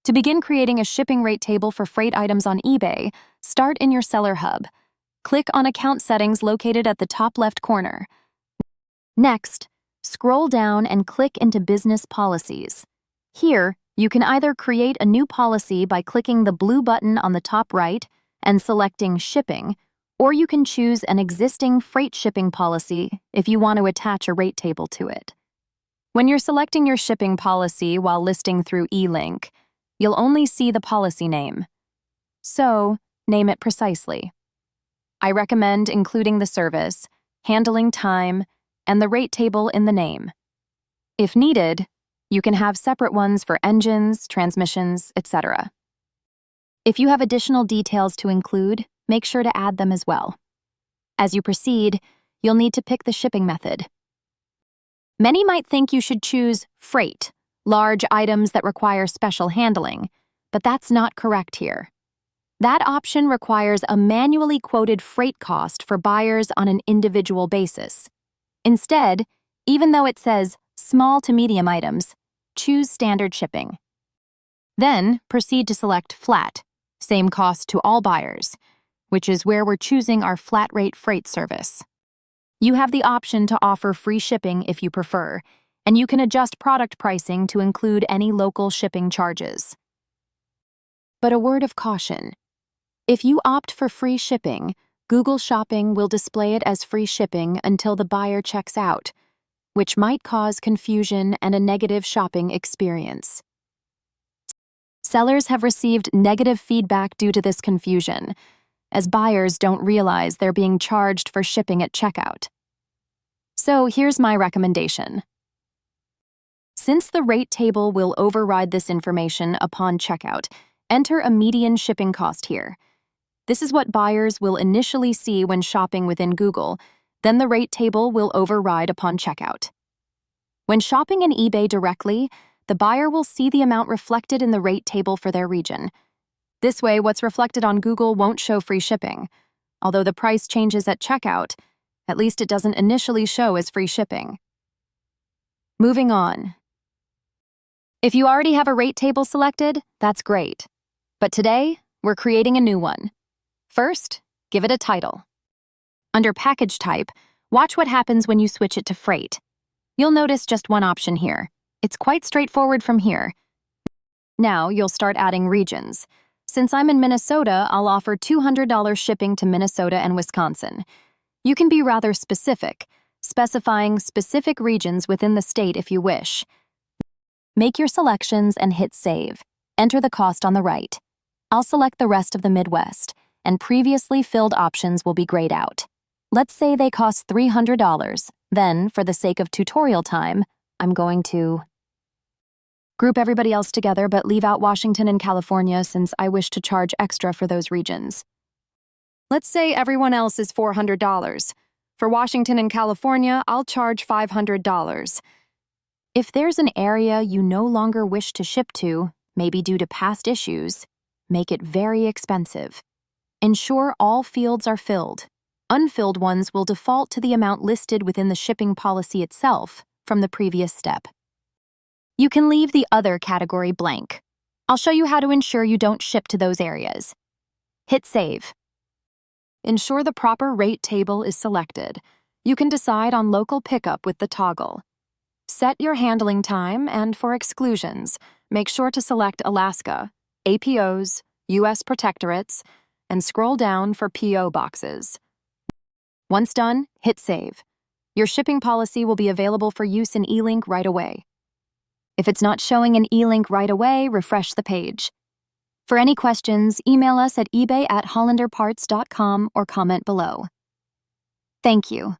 To begin creating a shipping rate table for freight items on eBay, start in your Seller Hub. Click on Account Settings located at the top left corner. Next, scroll down and click into Business Policies. Here, you can either create a new policy by clicking the blue button on the top right and selecting Shipping, or you can choose an existing freight shipping policy if you want to attach a rate table to it. When you're selecting your shipping policy while listing through eLink, you'll only see the policy name. So, name it precisely. I recommend including the service, handling time, and the rate table in the name. If needed, you can have separate ones for engines, transmissions, etc. If you have additional details to include, make sure to add them as well. As you proceed, you'll need to pick the shipping method. Many might think you should choose freight, large items that require special handling, but that's not correct here. That option requires a manually quoted freight cost for buyers on an individual basis. Instead, even though it says small to medium items, choose standard shipping. Then, proceed to select flat, same cost to all buyers, which is where we're choosing our flat rate freight service. You have the option to offer free shipping if you prefer, and you can adjust product pricing to include any local shipping charges. But a word of caution. If you opt for free shipping, Google Shopping will display it as free shipping until the buyer checks out, which might cause confusion and a negative shopping experience. Sellers have received negative feedback due to this confusion, as buyers don't realize they're being charged for shipping at checkout. So here's my recommendation. Since the rate table will override this information upon checkout, enter a median shipping cost here. This is what buyers will initially see when shopping within Google, then the rate table will override upon checkout. When shopping in eBay directly, the buyer will see the amount reflected in the rate table for their region. This way, what's reflected on Google won't show free shipping. Although the price changes at checkout, at least it doesn't initially show as free shipping. Moving on. If you already have a rate table selected, that's great. But today, we're creating a new one. First, give it a title. Under Package Type, watch what happens when you switch it to Freight. You'll notice just one option here. It's quite straightforward from here. Now, you'll start adding regions. Since I'm in Minnesota, I'll offer $200 shipping to Minnesota and Wisconsin. You can be rather specific, specifying specific regions within the state if you wish. Make your selections and hit Save. Enter the cost on the right. I'll select the rest of the Midwest, and previously filled options will be grayed out. Let's say they cost $300. Then, for the sake of tutorial time, I'm going to group everybody else together but leave out Washington and California since I wish to charge extra for those regions. Let's say everyone else is $400. For Washington and California, I'll charge $500. If there's an area you no longer wish to ship to, maybe due to past issues, make it very expensive. Ensure all fields are filled. Unfilled ones will default to the amount listed within the shipping policy itself from the previous step. You can leave the other category blank. I'll show you how to ensure you don't ship to those areas. Hit Save. Ensure the proper rate table is selected. You can decide on local pickup with the toggle. Set your handling time, and for exclusions, make sure to select Alaska, APOs, U.S. protectorates, and scroll down for PO boxes. Once done, hit Save. Your shipping policy will be available for use in eLink right away. If it's not showing in eLink right away, refresh the page. For any questions, email us at ebay@hollanderparts.com or comment below. Thank you.